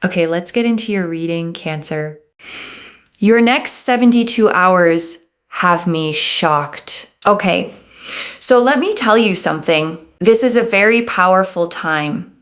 Okay, let's get into your reading, Cancer. Your next 72 hours have me shocked. Okay, so let me tell you something. This is a very powerful time.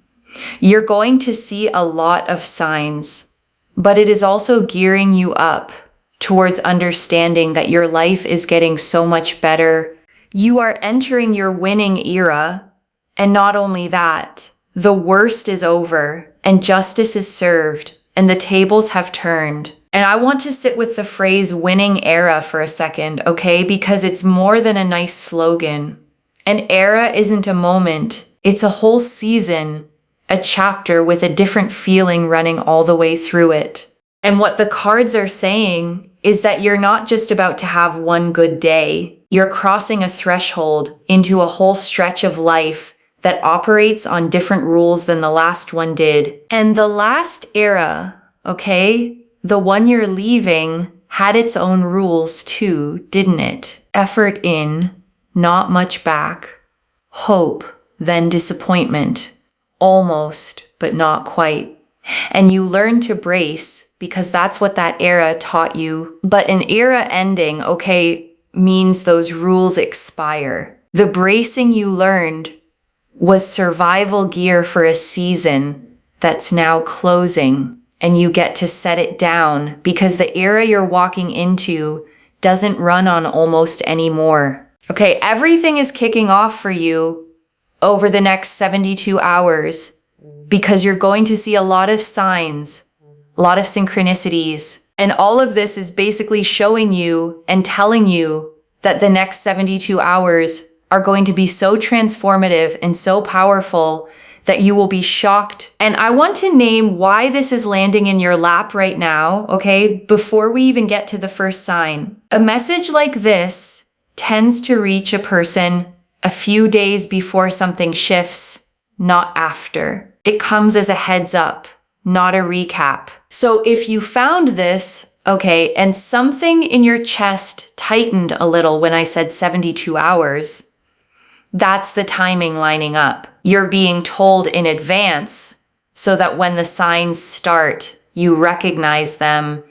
You're going to see a lot of signs, but it is also gearing you up towards understanding that your life is getting so much better. You are entering your winning era, and not only that, the worst is over and justice is served and the tables have turned. And I want to sit with the phrase winning era for a second, okay? Because it's more than a nice slogan. An era isn't a moment, it's a whole season, a chapter with a different feeling running all the way through it. And what the cards are saying is that you're not just about to have one good day, you're crossing a threshold into a whole stretch of life that operates on different rules than the last one did. And the last era, okay, the one you're leaving, had its own rules too, didn't it? Effort in, not much back. Hope, then disappointment. Almost, but not quite. And you learn to brace because that's what that era taught you. But an era ending, okay, means those rules expire. The bracing you learned was survival gear for a season that's now closing, and you get to set it down because the era you're walking into doesn't run on almost anymore. Okay, everything is kicking off for you over the next 72 hours because you're going to see a lot of signs, a lot of synchronicities, and all of this is basically showing you and telling you that the next 72 hours are going to be so transformative and so powerful that you will be shocked. And I want to name why this is landing in your lap right now, okay, before we even get to the first sign. A message like this tends to reach a person a few days before something shifts, not after. It comes as a heads up, not a recap. So if you found this, okay, and something in your chest tightened a little when I said 72 hours, that's the timing lining up. You're being told in advance so that when the signs start, you recognize them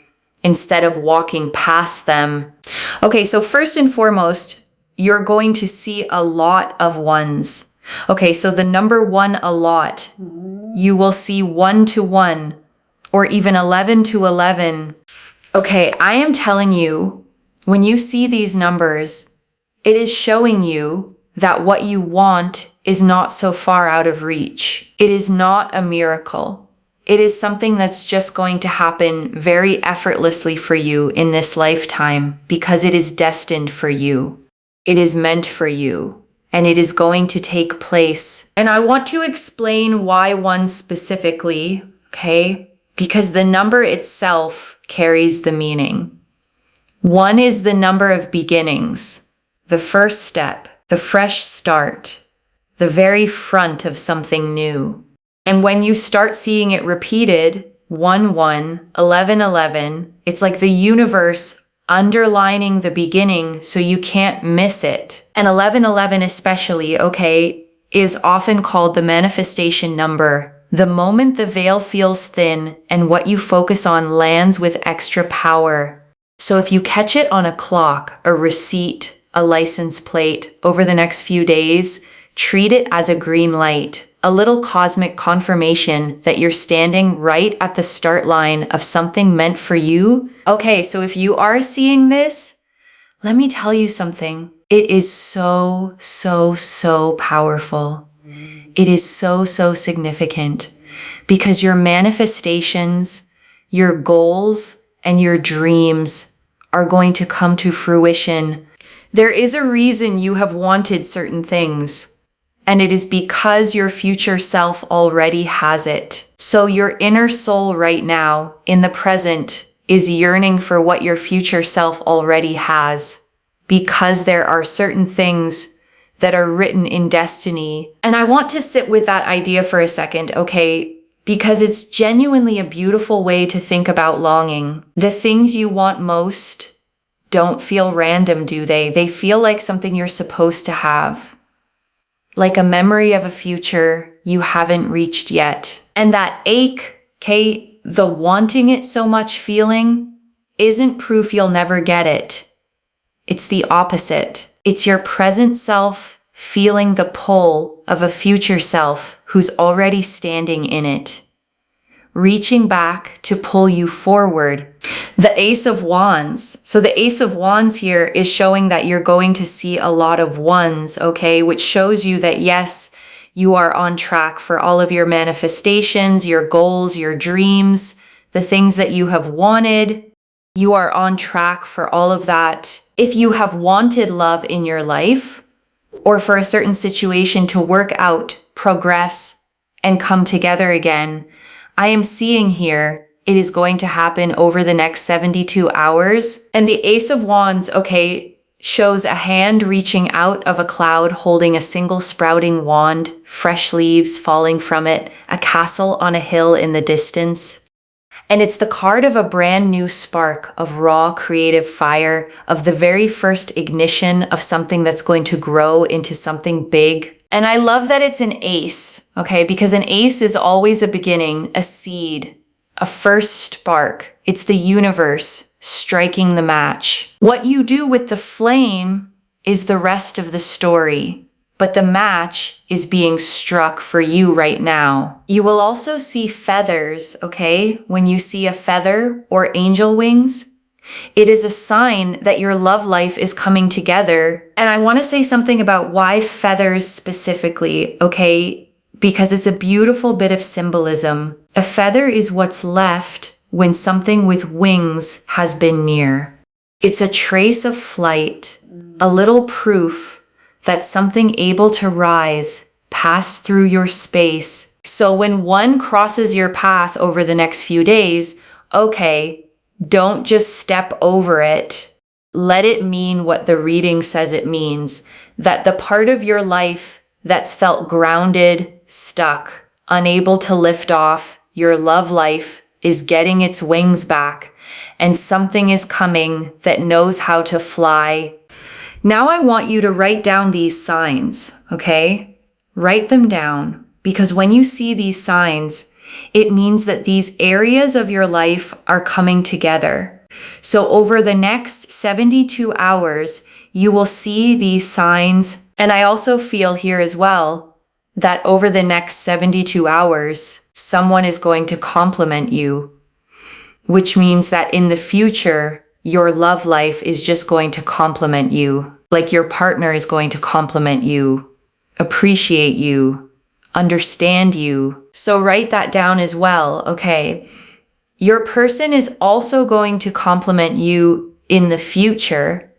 instead of walking past them. Okay, so first and foremost, you're going to see a lot of ones. Okay, so the number one, a lot. You will see 1 to 1 or even 11 to 11. Okay, I am telling you, when you see these numbers, it is showing you that what you want is not so far out of reach. It is not a miracle. It is something that's just going to happen very effortlessly for you in this lifetime because it is destined for you. It is meant for you, and it is going to take place. And I want to explain why one specifically, okay? Because the number itself carries the meaning. 1 is the number of beginnings, the first step, the fresh start, the very front of something new. And when you start seeing it repeated, 1, 1, 11, 11, it's like the universe underlining the beginning so you can't miss it. And 11, 11 especially, okay, is often called the manifestation number. The moment the veil feels thin and what you focus on lands with extra power. So if you catch it on a clock, a receipt, a license plate over the next few days, treat it as a green light, a little cosmic confirmation that you're standing right at the start line of something meant for you. Okay, so if you are seeing this, let me tell you something. It is so, so, so powerful. It is so, so significant because your manifestations, your goals, and your dreams are going to come to fruition. There is a reason you have wanted certain things, and it is because your future self already has it. So your inner soul right now, in the present, is yearning for what your future self already has, because there are certain things that are written in destiny. And I want to sit with that idea for a second, okay? Because it's genuinely a beautiful way to think about longing. The things you want most don't feel random, do they? They feel like something you're supposed to have. Like a memory of a future you haven't reached yet. And that ache, okay, the wanting it so much feeling isn't proof you'll never get it. It's the opposite. It's your present self feeling the pull of a future self who's already standing in it, reaching back to pull you forward. The Ace of Wands. So the Ace of Wands here is showing that you're going to see a lot of ones, okay? Which shows you that yes, you are on track for all of your manifestations, your goals, your dreams, the things that you have wanted. You are on track for all of that. If you have wanted love in your life, or for a certain situation to work out, progress, and come together again, I am seeing here it is going to happen over the next 72 hours. And the Ace of Wands, okay, shows a hand reaching out of a cloud holding a single sprouting wand, fresh leaves falling from it, a castle on a hill in the distance. And it's the card of a brand new spark of raw creative fire, of the very first ignition of something that's going to grow into something big. And I love that it's an ace, okay? Because an ace is always a beginning, a seed, a first spark. It's the universe striking the match. What you do with the flame is the rest of the story. But the match is being struck for you right now. You will also see feathers, okay? When you see a feather or angel wings, it is a sign that your love life is coming together. And I want to say something about why feathers specifically, okay? Because it's a beautiful bit of symbolism. A feather is what's left when something with wings has been near. It's a trace of flight, a little proof that something able to rise passed through your space. So when one crosses your path over the next few days, okay, don't just step over it. Let it mean what the reading says it means, that the part of your life that's felt grounded, stuck, unable to lift off, your love life is getting its wings back, and something is coming that knows how to fly. Now I want you to write down these signs, okay? Write them down, because when you see these signs, it means that these areas of your life are coming together. So over the next 72 hours, you will see these signs. And I also feel here as well that over the next 72 hours, someone is going to compliment you, which means that in the future, your love life is just going to compliment you. Like your partner is going to compliment you, appreciate you, understand you. So write that down as well, okay? Your person is also going to compliment you in the future.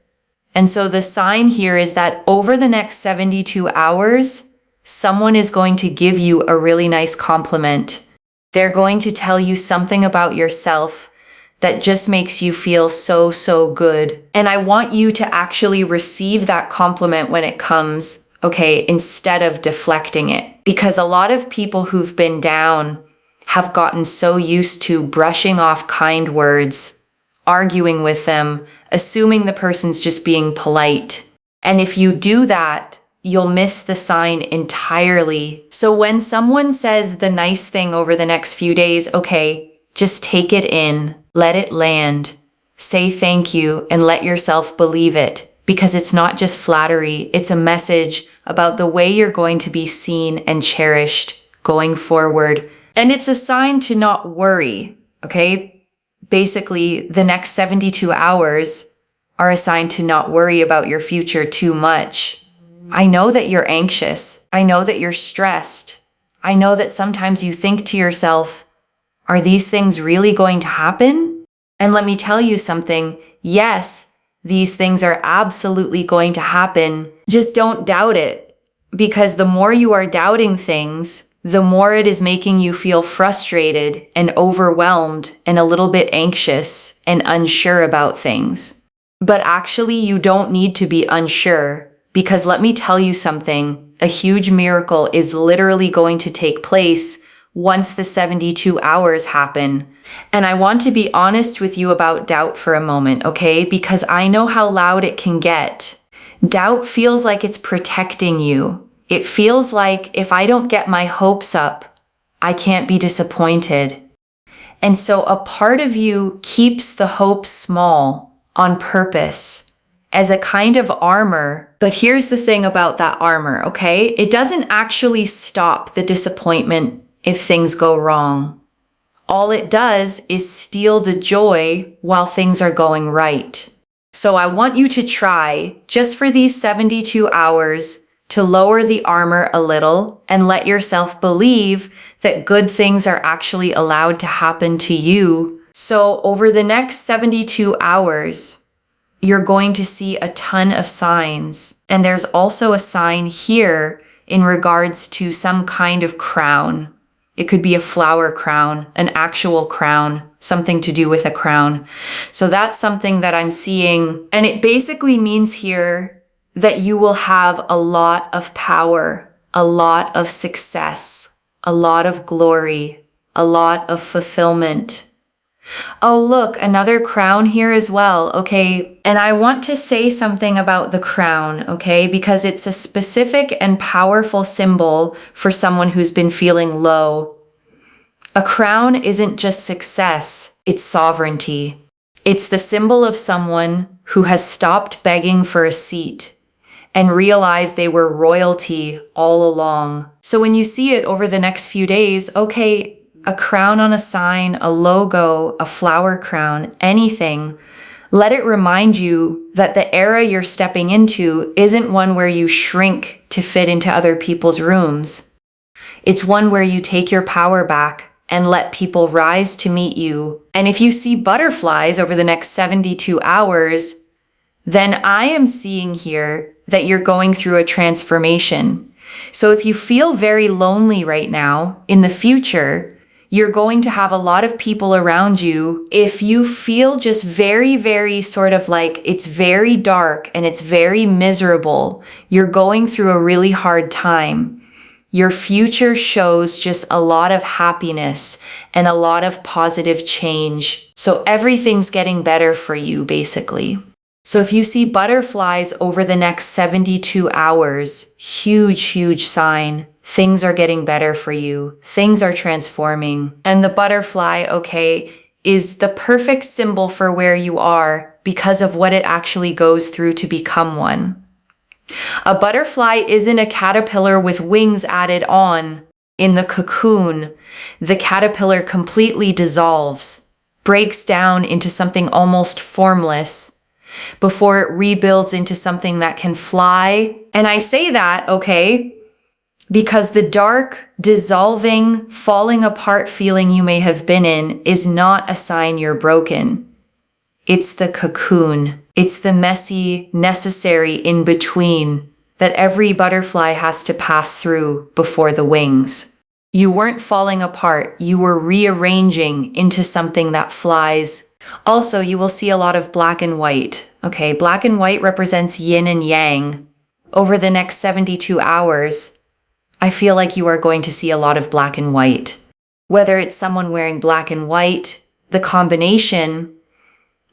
And so the sign here is that over the next 72 hours, someone is going to give you a really nice compliment. They're going to tell you something about yourself that just makes you feel so, so good. And I want you to actually receive that compliment when it comes, okay, instead of deflecting it. Because a lot of people who've been down have gotten so used to brushing off kind words, arguing with them, assuming the person's just being polite. And if you do that, you'll miss the sign entirely. So when someone says the nice thing over the next few days, okay, just take it in, let it land, say thank you, and let yourself believe it. Because it's not just flattery, it's a message about the way you're going to be seen and cherished going forward. And it's a sign to not worry, okay? Basically, the next 72 hours are a sign to not worry about your future too much. I know that you're anxious. I know that you're stressed. I know that sometimes you think to yourself, are these things really going to happen? And let me tell you something. Yes, these things are absolutely going to happen. Just don't doubt it. Because the more you are doubting things, the more it is making you feel frustrated and overwhelmed and a little bit anxious and unsure about things. But actually, you don't need to be unsure. Because let me tell you something. A huge miracle is literally going to take place once the 72 hours happen. And I want to be honest with you about doubt for a moment, okay? Because I know how loud it can get. Doubt feels like it's protecting you. It feels like if I don't get my hopes up, I can't be disappointed. And so a part of you keeps the hope small on purpose as a kind of armor. But here's the thing about that armor, okay? It doesn't actually stop the disappointment if things go wrong. All it does is steal the joy while things are going right. So I want you to try, just for these 72 hours, to lower the armor a little and let yourself believe that good things are actually allowed to happen to you. So over the next 72 hours, you're going to see a ton of signs. And there's also a sign here in regards to some kind of crown. It could be a flower crown, an actual crown, something to do with a crown. So that's something that I'm seeing. And it basically means here that you will have a lot of power, a lot of success, a lot of glory, a lot of fulfillment. Oh, look, another crown here as well. Okay. And I want to say something about the crown, okay? Because it's a specific and powerful symbol for someone who's been feeling low. A crown isn't just success, it's sovereignty. It's the symbol of someone who has stopped begging for a seat and realized they were royalty all along. So when you see it over the next few days, okay, a crown on a sign, a logo, a flower crown, anything, let it remind you that the era you're stepping into isn't one where you shrink to fit into other people's rooms. It's one where you take your power back and let people rise to meet you. And if you see butterflies over the next 72 hours, then I am seeing here that you're going through a transformation. So if you feel very lonely right now, in the future, you're going to have a lot of people around you. If you feel just very, very sort of like it's very dark and it's very miserable, you're going through a really hard time. Your future shows just a lot of happiness and a lot of positive change. So everything's getting better for you, basically. So if you see butterflies over the next 72 hours, huge, huge sign. Things are getting better for you. Things are transforming. And the butterfly, okay, is the perfect symbol for where you are because of what it actually goes through to become one. A butterfly isn't a caterpillar with wings added on. In the cocoon, the caterpillar completely dissolves, breaks down into something almost formless before it rebuilds into something that can fly. And I say that, okay, because the dark, dissolving, falling apart feeling you may have been in is not a sign you're broken. It's the cocoon. It's the messy, necessary in-between that every butterfly has to pass through before the wings. You weren't falling apart. You were rearranging into something that flies. Also, you will see a lot of black and white. Okay, black and white represents yin and yang. Over the next 72 hours, I feel like you are going to see a lot of black and white. Whether it's someone wearing black and white, the combination,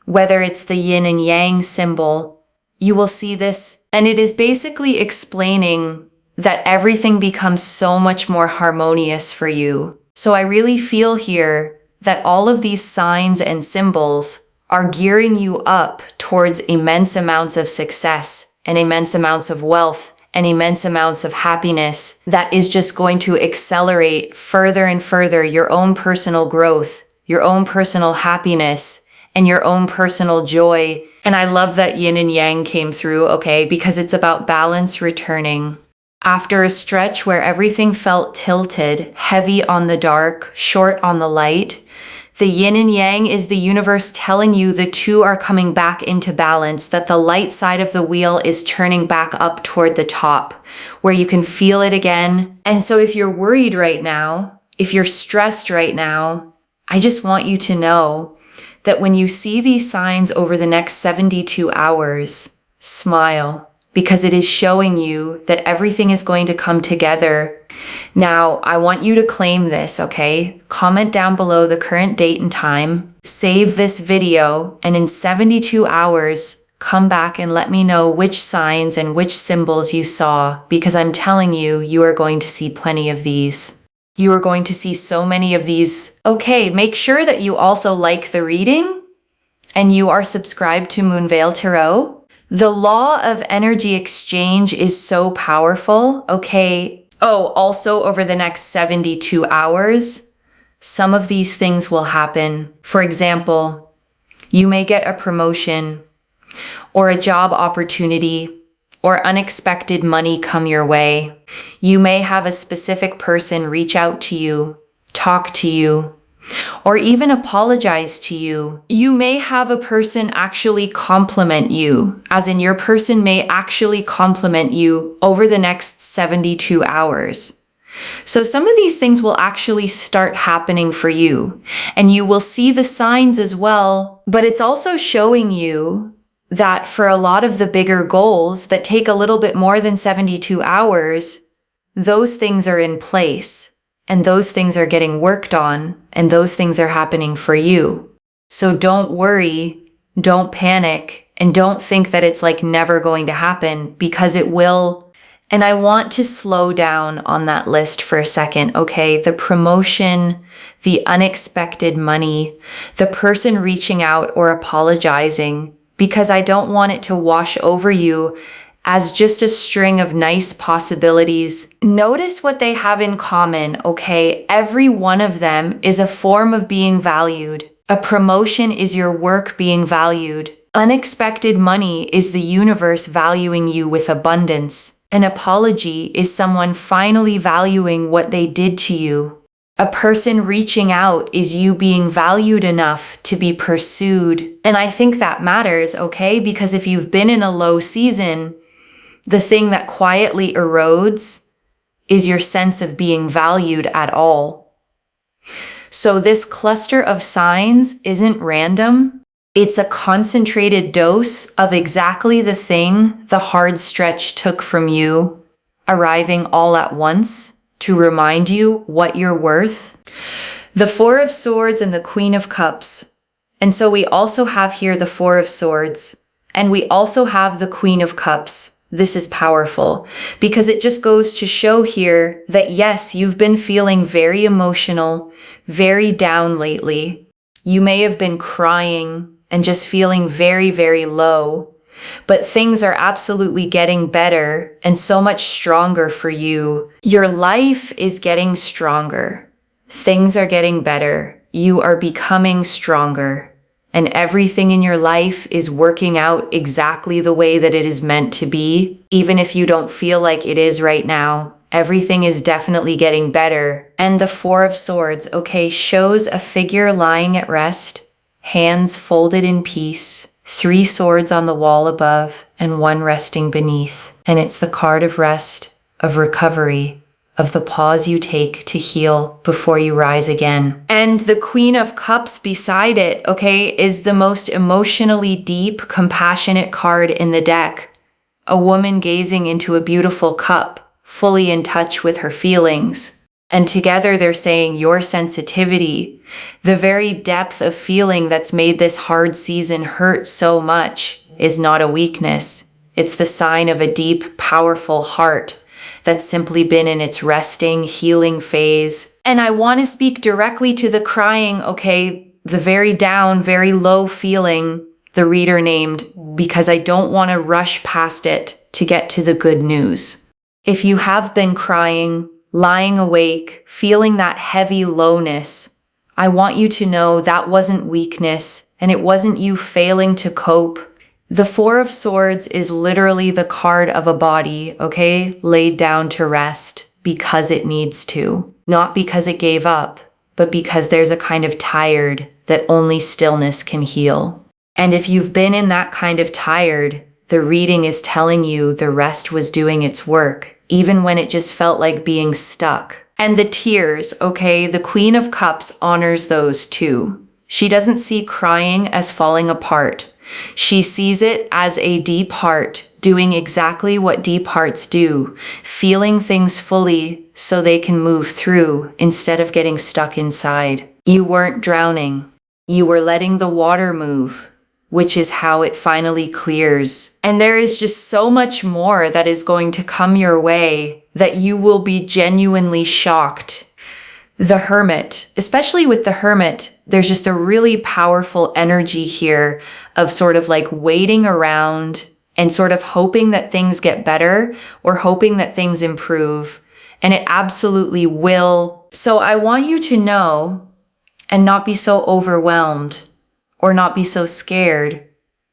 whether it's the yin and yang symbol, you will see this. And it is basically explaining that everything becomes so much more harmonious for you. So I really feel here that all of these signs and symbols are gearing you up towards immense amounts of success and immense amounts of wealth and immense amounts of happiness that is just going to accelerate further and further your own personal growth, your own personal happiness, and your own personal joy. And I love that yin and yang came through, okay, because it's about balance returning. After a stretch where everything felt tilted, heavy on the dark, short on the light, the yin and yang is the universe telling you the two are coming back into balance, that the light side of the wheel is turning back up toward the top, where you can feel it again. And so if you're worried right now, if you're stressed right now, I just want you to know that when you see these signs over the next 72 hours, smile, because it is showing you that everything is going to come together. Now, I want you to claim this, okay? Comment down below the current date and time, save this video, and in 72 hours, come back and let me know which signs and which symbols you saw, because I'm telling you, you are going to see plenty of these. You are going to see so many of these. Okay, make sure that you also like the reading and you are subscribed to Moonveil Tarot. The law of energy exchange is so powerful, okay? Oh, also over the next 72 hours, some of these things will happen. For example, you may get a promotion or a job opportunity or unexpected money come your way. You may have a specific person reach out to you, talk to you, or even apologize to you. You may have a person actually compliment you, as in your person may actually compliment you over the next 72 hours. So some of these things will actually start happening for you, and you will see the signs as well, but it's also showing you that for a lot of the bigger goals that take a little bit more than 72 hours, those things are in place. And those things are getting worked on, and those things are happening for you. So don't worry, don't panic, and don't think that it's like never going to happen, because it will. And I want to slow down on that list for a second, okay? The promotion, the unexpected money, the person reaching out or apologizing, because I don't want it to wash over you as just a string of nice possibilities. Notice what they have in common, okay? Every one of them is a form of being valued. A promotion is your work being valued. Unexpected money is the universe valuing you with abundance. An apology is someone finally valuing what they did to you. A person reaching out is you being valued enough to be pursued. And I think that matters, okay? Because if you've been in a low season, the thing that quietly erodes is your sense of being valued at all. So this cluster of signs isn't random. It's a concentrated dose of exactly the thing the hard stretch took from you, arriving all at once to remind you what you're worth. The Four of Swords and the Queen of Cups. And so we also have here the Four of Swords, and we also have the Queen of Cups. This is powerful because it just goes to show here that yes, you've been feeling very emotional, very down lately. You may have been crying and just feeling very, very low, but things are absolutely getting better and so much stronger for you. Your life is getting stronger. Things are getting better. You are becoming stronger. And everything in your life is working out exactly the way that it is meant to be. Even if you don't feel like it is right now, everything is definitely getting better. And the Four of Swords, okay, shows a figure lying at rest, hands folded in peace, 3 swords on the wall above, and 1 resting beneath. And it's the card of rest, of recovery, of the pause you take to heal before you rise again. And the Queen of Cups beside it, okay, is the most emotionally deep, compassionate card in the deck. A woman gazing into a beautiful cup, fully in touch with her feelings. And together they're saying your sensitivity, the very depth of feeling that's made this hard season hurt so much, is not a weakness. It's the sign of a deep, powerful heart that's simply been in its resting, healing phase. And I want to speak directly to the crying, okay, the very down, very low feeling the reader named, because I don't want to rush past it to get to the good news. If you have been crying, lying awake, feeling that heavy lowness, I want you to know that wasn't weakness and it wasn't you failing to cope. The Four of Swords is literally the card of a body, okay, laid down to rest because it needs to. Not because it gave up, but because there's a kind of tired that only stillness can heal. And if you've been in that kind of tired, the reading is telling you the rest was doing its work, even when it just felt like being stuck. And the tears, okay, the Queen of Cups honors those too. She doesn't see crying as falling apart. She sees it as a deep heart doing exactly what deep hearts do, feeling things fully so they can move through instead of getting stuck inside. You weren't drowning. You were letting the water move, which is how it finally clears. And there is just so much more that is going to come your way that you will be genuinely shocked. The Hermit, especially with the Hermit, there's just a really powerful energy here of sort of like waiting around and sort of hoping that things get better or hoping that things improve. And it absolutely will. So I want you to know and not be so overwhelmed or not be so scared,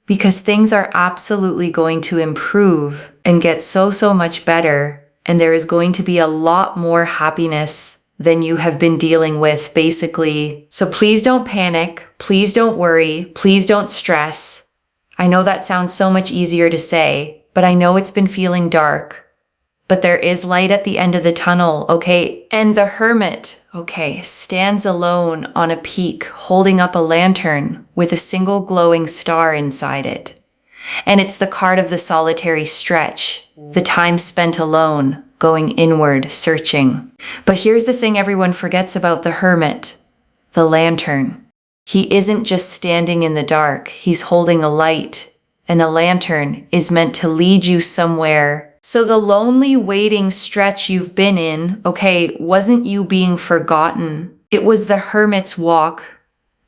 because things are absolutely going to improve and get so much better. And there is going to be a lot more happiness than you have been dealing with, basically. So please don't panic. Please don't worry. Please don't stress. I know that sounds so much easier to say, but I know it's been feeling dark. But there is light at the end of the tunnel, okay? And the Hermit, okay, stands alone on a peak, holding up a lantern with a single glowing star inside it. And it's the card of the solitary stretch, the time spent alone, going inward, searching. But here's the thing everyone forgets about the Hermit, the lantern. He isn't just standing in the dark, he's holding a light, and a lantern is meant to lead you somewhere. So the lonely waiting stretch you've been in, okay, wasn't you being forgotten. It was the Hermit's walk,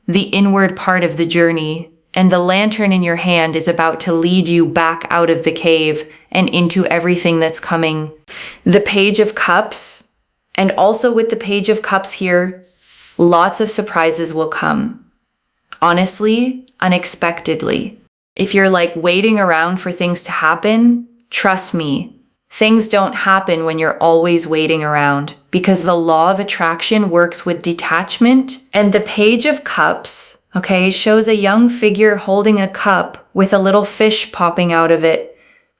the inward part of the journey, and the lantern in your hand is about to lead you back out of the cave and into everything that's coming. The Page of Cups, and also with the Page of Cups here, lots of surprises will come. Honestly, unexpectedly. If you're like waiting around for things to happen, trust me, things don't happen when you're always waiting around, because the law of attraction works with detachment. And the Page of Cups, okay, shows a young figure holding a cup with a little fish popping out of it,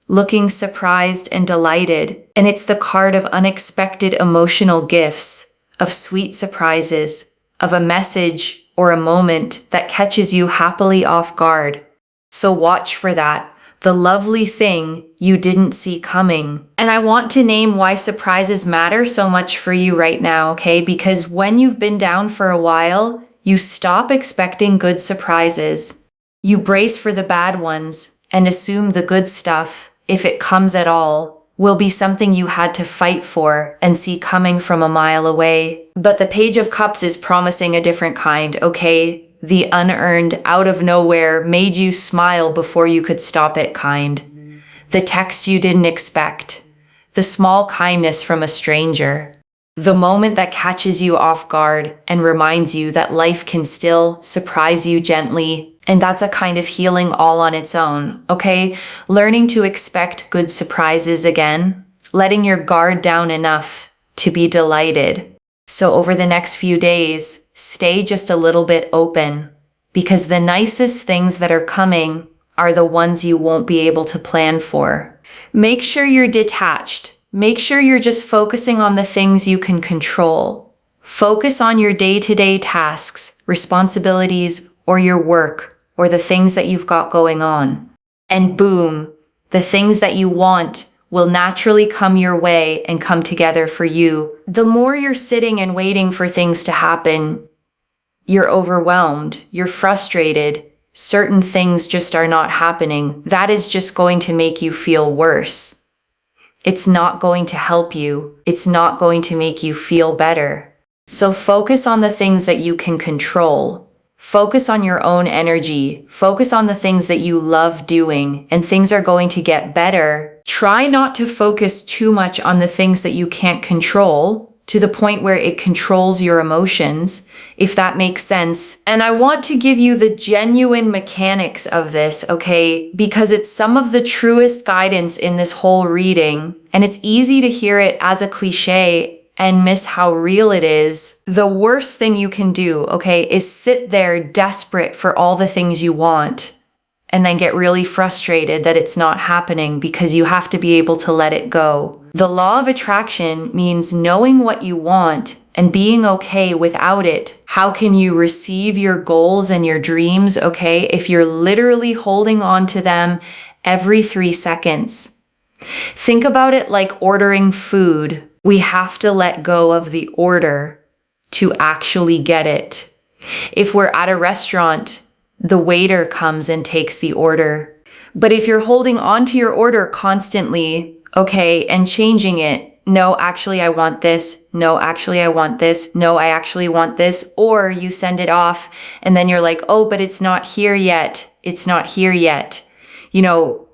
looking surprised and delighted. And it's the card of unexpected emotional gifts, of sweet surprises, of a message or a moment that catches you happily off guard. So watch for that. The lovely thing you didn't see coming. And I want to name why surprises matter so much for you right now, okay? Because when you've been down for a while, you stop expecting good surprises. You brace for the bad ones and assume the good stuff, if it comes at all, will be something you had to fight for and see coming from a mile away. But the Page of Cups is promising a different kind, okay? The unearned, out of nowhere, made you smile before you could stop it kind. The text you didn't expect. The small kindness from a stranger. The moment that catches you off guard and reminds you that life can still surprise you gently. And that's a kind of healing all on its own, okay? Learning to expect good surprises again. Letting your guard down enough to be delighted. So over the next few days, stay just a little bit open, because the nicest things that are coming are the ones you won't be able to plan for. Make sure you're detached. Make sure you're just focusing on the things you can control. Focus on your day-to-day tasks, responsibilities, or your work, or the things that you've got going on. And boom, the things that you want will naturally come your way and come together for you. The more you're sitting and waiting for things to happen, you're overwhelmed, you're frustrated, certain things just are not happening. That is just going to make you feel worse. It's not going to help you. It's not going to make you feel better. So focus on the things that you can control. Focus on your own energy. Focus on the things that you love doing, and things are going to get better. Try not to focus too much on the things that you can't control to the point where it controls your emotions, if that makes sense. And I want to give you the genuine mechanics of this, okay? Because it's some of the truest guidance in this whole reading, and it's easy to hear it as a cliche and miss how real it is. The worst thing you can do, okay, is sit there desperate for all the things you want and then get really frustrated that it's not happening, because you have to be able to let it go. The law of attraction means knowing what you want and being okay without it. How can you receive your goals and your dreams, okay, if you're literally holding on to them every 3 seconds? Think about it like ordering food. We have to let go of the order to actually get it. If we're at a restaurant, the waiter comes and takes the order. But if you're holding on to your order constantly, okay, and changing it, no, actually, I want this. No, actually, I want this. No, I actually want this. Or you send it off and then you're like, oh, but it's not here yet. It's not here yet.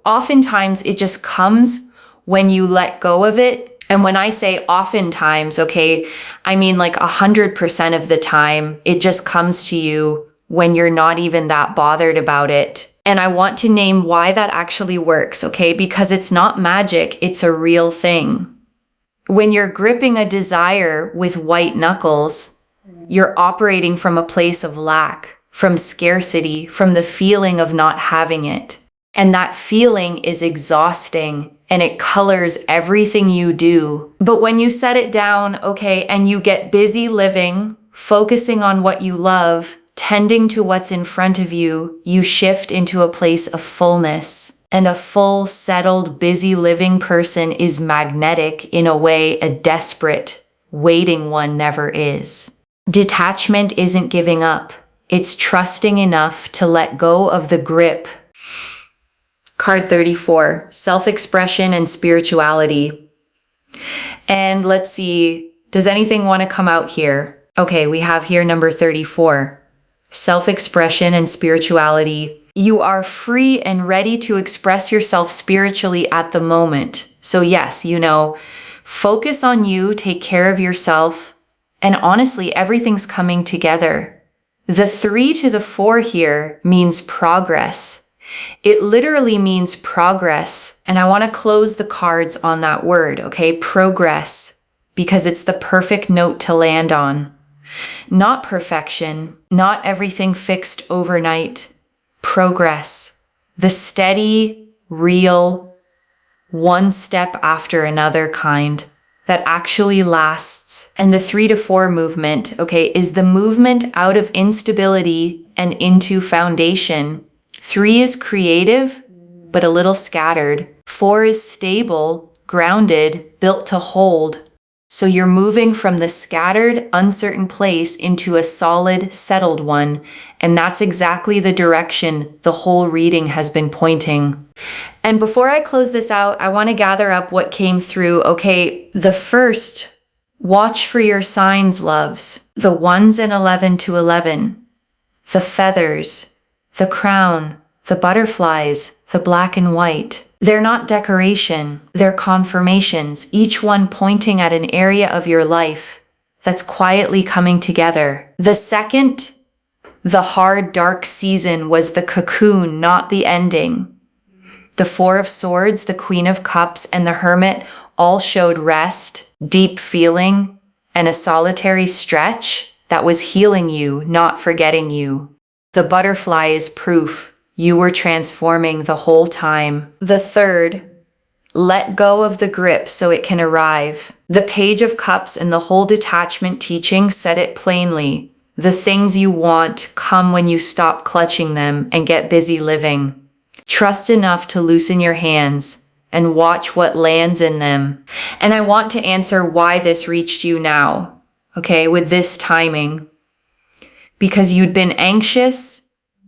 Oftentimes it just comes when you let go of it. And when I say oftentimes, okay, I mean like 100% of the time, it just comes to you when you're not even that bothered about it. And I want to name why that actually works, okay? Because it's not magic, it's a real thing. When you're gripping a desire with white knuckles, you're operating from a place of lack, from scarcity, from the feeling of not having it. And that feeling is exhausting and it colors everything you do. But when you set it down, okay, and you get busy living, focusing on what you love, tending to what's in front of you, you shift into a place of fullness. And a full, settled, busy living person is magnetic in a way a desperate, waiting one never is. Detachment isn't giving up. It's trusting enough to let go of the grip. Card 34, self-expression and spirituality. And let's see, does anything want to come out here? Okay, we have here number 34, self-expression and spirituality. You are free and ready to express yourself spiritually at the moment. So yes, focus on you, take care of yourself, and honestly, everything's coming together. The 3 to the 4 here means progress. It literally means progress. And I want to close the cards on that word, okay? Progress, because it's the perfect note to land on. Not perfection, not everything fixed overnight. Progress, the steady, real, one step after another kind that actually lasts. And the 3 to 4 movement, okay, is the movement out of instability and into foundation. 3 is creative, but a little scattered. 4 is stable, grounded, built to hold. So you're moving from the scattered, uncertain place into a solid, settled one. And that's exactly the direction the whole reading has been pointing. And before I close this out, I want to gather up what came through. Okay, the first, watch for your signs, loves. The 1s and 11 to 11. The feathers, the crown, the butterflies, the black and white. They're not decoration, they're confirmations, each one pointing at an area of your life that's quietly coming together. The second, the hard, dark season was the cocoon, not the ending. The 4 of Swords, the Queen of Cups, and the Hermit all showed rest, deep feeling, and a solitary stretch that was healing you, not forgetting you. The butterfly is proof you were transforming the whole time. The 3rd, let go of the grip so it can arrive. The Page of Cups and the whole detachment teaching said it plainly. The things you want come when you stop clutching them and get busy living. Trust enough to loosen your hands and watch what lands in them. And I want to answer why this reached you now, okay, with this timing. Because you'd been anxious,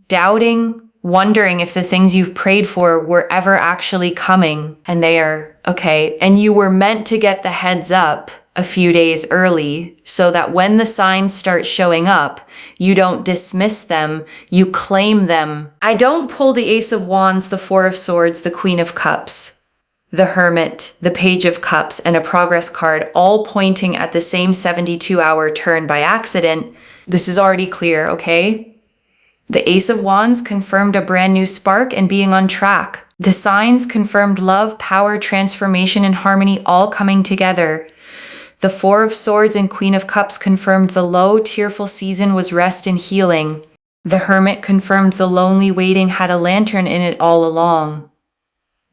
doubting, wondering if the things you've prayed for were ever actually coming, and they are, okay? And you were meant to get the heads up a few days early so that when the signs start showing up, you don't dismiss them, you claim them. I don't pull the Ace of Wands, the 4 of Swords, the Queen of Cups, the Hermit, the Page of Cups, and a progress card, all pointing at the same 72-hour turn by accident. This is already clear, okay? The Ace of Wands confirmed a brand new spark and being on track. The signs confirmed love, power, transformation, and harmony all coming together. The 4 of Swords and Queen of Cups confirmed the low, tearful season was rest and healing. The Hermit confirmed the lonely waiting had a lantern in it all along.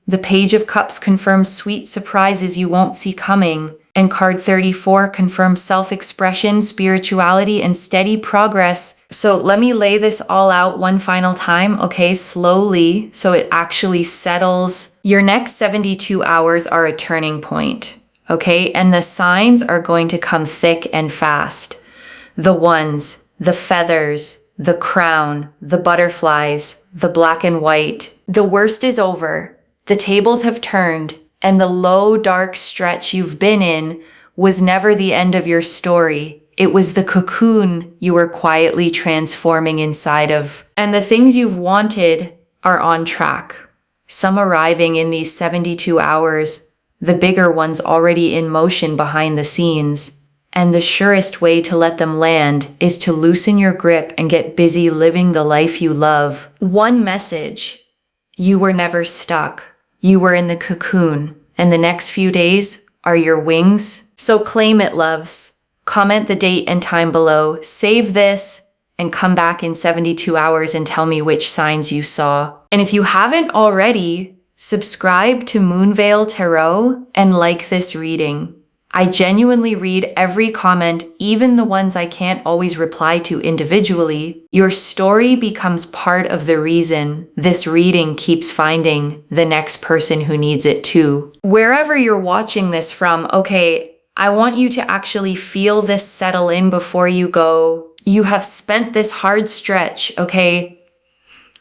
The Page of Cups confirms sweet surprises you won't see coming. And card 34 confirms self-expression, spirituality, and steady progress. So let me lay this all out one final time, okay, slowly, so it actually settles. Your next 72 hours are a turning point, okay? And the signs are going to come thick and fast. The 1s, the feathers, the crown, the butterflies, the black and white. The worst is over. The tables have turned, And the low, dark stretch you've been in was never the end of your story. It was the cocoon you were quietly transforming inside of. And the things you've wanted are on track. Some arriving in these 72 hours, the bigger ones already in motion behind the scenes. And the surest way to let them land is to loosen your grip and get busy living the life you love. One message: you were never stuck. You were in the cocoon, and the next few days are your wings. So claim it, loves. Comment the date and time below. Save this and come back in 72 hours and tell me which signs you saw. And if you haven't already, subscribe to Moonveil Tarot and like this reading. I genuinely read every comment, even the ones I can't always reply to individually. Your story becomes part of the reason this reading keeps finding the next person who needs it too. Wherever you're watching this from, okay, I want you to actually feel this settle in before you go. You have spent this hard stretch, okay,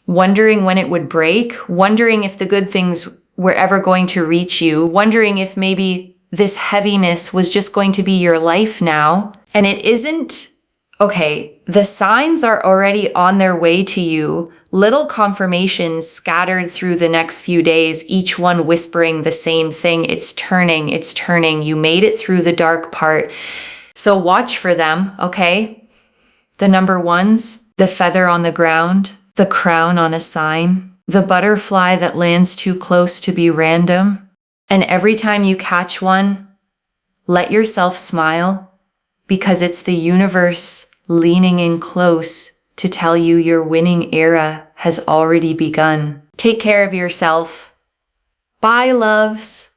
wondering when it would break, wondering if the good things were ever going to reach you, wondering if maybe this heaviness was just going to be your life now. And it isn't. Okay, the signs are already on their way to you. Little confirmations scattered through the next few days, each one whispering the same thing. It's turning, it's turning. You made it through the dark part. So watch for them, okay? The number ones, the feather on the ground, the crown on a sign, the butterfly that lands too close to be random. And every time you catch one, let yourself smile, because it's the universe leaning in close to tell you your winning era has already begun. Take care of yourself. Bye, loves.